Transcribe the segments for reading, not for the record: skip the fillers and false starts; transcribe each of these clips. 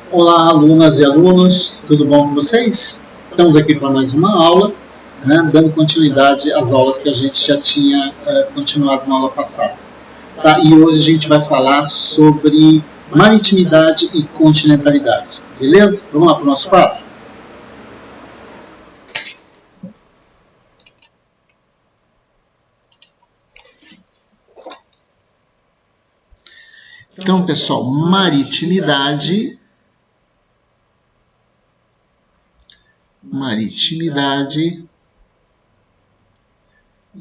Olá, alunas e alunos, tudo bom com vocês? Estamos aqui para mais uma aula, dando continuidade às aulas que a gente já tinha continuado na aula passada. Tá? E hoje a gente vai falar sobre maritimidade e continentalidade, beleza? Vamos lá para o nosso quadro? Então, pessoal, maritimidade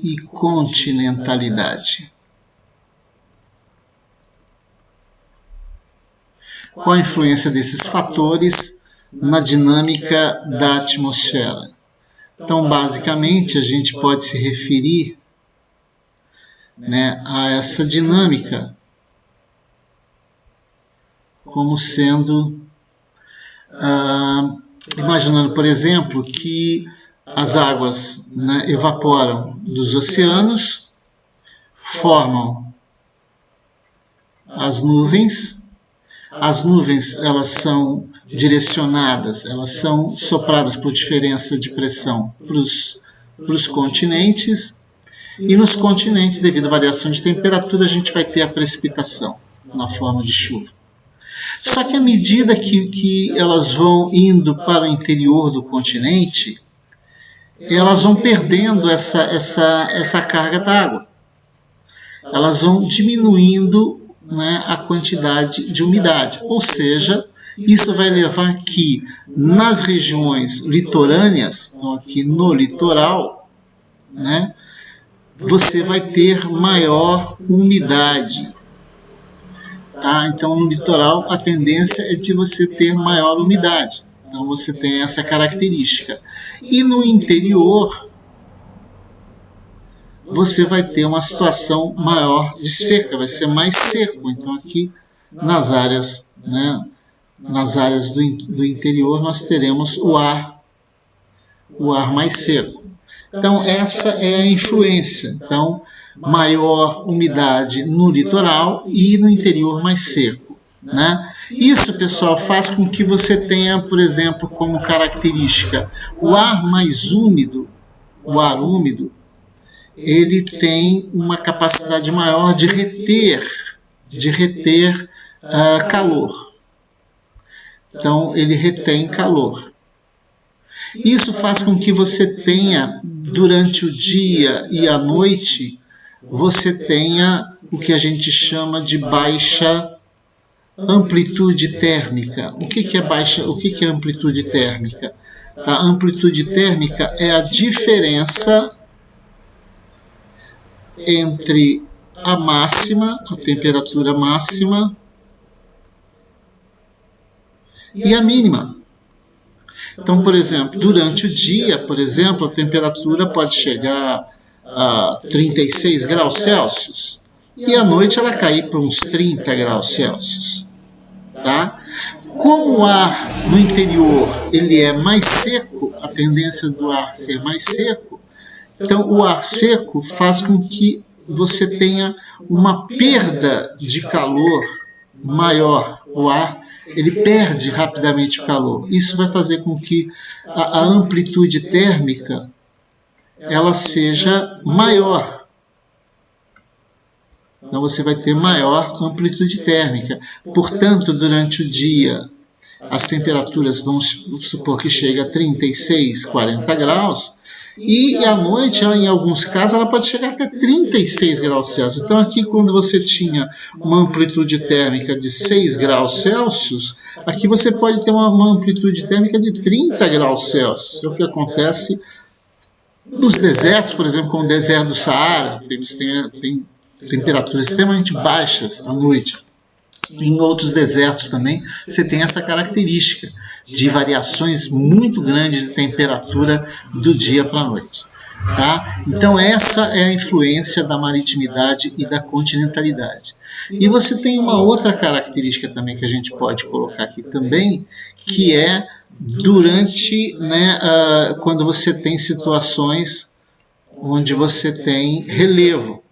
e continentalidade. Qual a influência desses fatores na dinâmica da atmosfera? Então, basicamente, a gente pode se referir, a essa dinâmica como sendo, imaginando, por exemplo, que as águas evaporam dos oceanos, formam as nuvens. As nuvens, elas são direcionadas, elas são sopradas por diferença de pressão para os continentes, e nos continentes, devido à variação de temperatura, a gente vai ter a precipitação na forma de chuva. Só que à medida que elas vão indo para o interior do continente, elas vão perdendo essa carga d'água. Elas vão diminuindo a quantidade de umidade. Ou seja, isso vai levar que nas regiões litorâneas, então aqui no litoral, você vai ter maior umidade. Tá? Então, no litoral, a tendência é de você ter maior umidade. Então, você tem essa característica. E no interior, você vai ter uma situação maior de seca, vai ser mais seco. Então, aqui nas áreas, do interior, nós teremos o ar mais seco. Então, essa é a influência. Então, maior umidade no litoral e no interior mais seco. Isso, pessoal, faz com que você tenha, por exemplo, como característica, o ar mais úmido, o ar úmido, ele tem uma capacidade maior de reter calor. Então, ele retém calor. Isso faz com que você tenha, durante o dia e a noite, você tenha o que a gente chama de baixa amplitude térmica. O que é amplitude térmica? A amplitude térmica é a diferença entre a temperatura máxima e a mínima. Então, por exemplo, durante o dia, a temperatura pode chegar a 36 graus Celsius e à noite ela cair para uns 30 graus Celsius. Tá? Como o ar no interior ele é mais seco, a tendência do ar ser mais seco, então o ar seco faz com que você tenha uma perda de calor maior. O ar ele perde rapidamente o calor. Isso vai fazer com que a amplitude térmica ela seja maior. Então você vai ter maior amplitude térmica. Portanto, durante o dia, as temperaturas vão supor que chega a 36, 40 graus, e à noite, em alguns casos, ela pode chegar até 36 graus Celsius. Então aqui, quando você tinha uma amplitude térmica de 6 graus Celsius, aqui você pode ter uma amplitude térmica de 30 graus Celsius. É o que acontece nos desertos, por exemplo, como o deserto do Saara, tem temperaturas extremamente baixas à noite. Em outros desertos também, você tem essa característica de variações muito grandes de temperatura do dia para a noite. Tá? Então, essa é a influência da maritimidade e da continentalidade. E você tem uma outra característica também que a gente pode colocar aqui também, que é durante, quando você tem situações onde você tem relevo.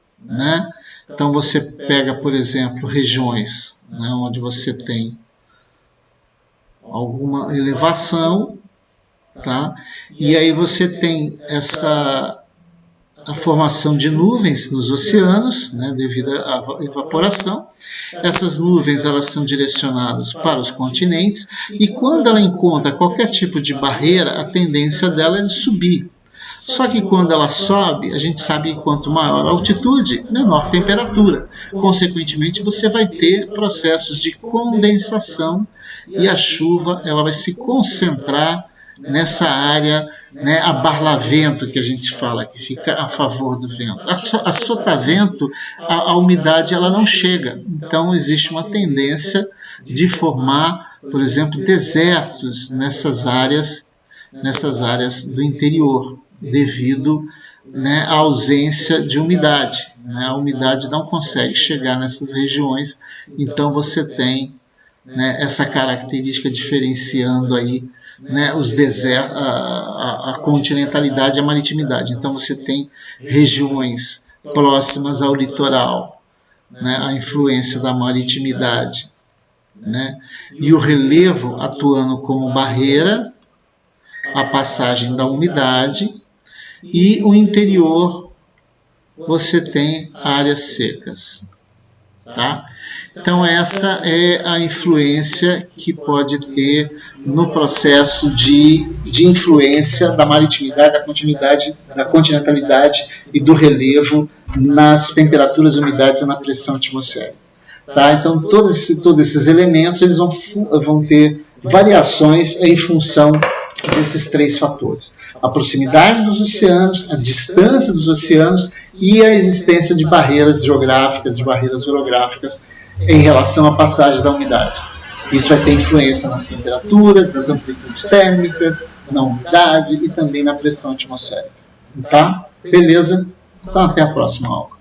Então, você pega, por exemplo, regiões onde você tem alguma elevação, tá? E aí você tem a formação de nuvens nos oceanos, né, devido à evaporação. Essas nuvens elas são direcionadas para os continentes e quando ela encontra qualquer tipo de barreira, a tendência dela é de subir. Só que quando ela sobe, a gente sabe que quanto maior a altitude, menor temperatura. Consequentemente, você vai ter processos de condensação e a chuva ela vai se concentrar nessa área, né, a barlavento que a gente fala, que fica a favor do vento. A sotavento, a umidade ela não chega. Então existe uma tendência de formar, por exemplo, desertos nessas áreas do interior, devido, né, à ausência de umidade. Né? A umidade não consegue chegar nessas regiões, então você tem, né, essa característica diferenciando aí, né, os desertos, a continentalidade e a maritimidade. Então você tem regiões próximas ao litoral, né, a influência da maritimidade, né, e o relevo atuando como barreira, a passagem da umidade, e o interior você tem áreas secas. Tá? Então essa é a influência que pode ter no processo de influência da maritimidade, da continentalidade e do relevo nas temperaturas, umidades e na pressão atmosférica. Tá? Então todos esses elementos eles vão ter variações em função desses três fatores: a proximidade dos oceanos, a distância dos oceanos e a existência de barreiras geográficas, de barreiras orográficas em relação à passagem da umidade. Isso vai ter influência nas temperaturas, nas amplitudes térmicas, na umidade e também na pressão atmosférica. Tá? Beleza? Então até a próxima aula.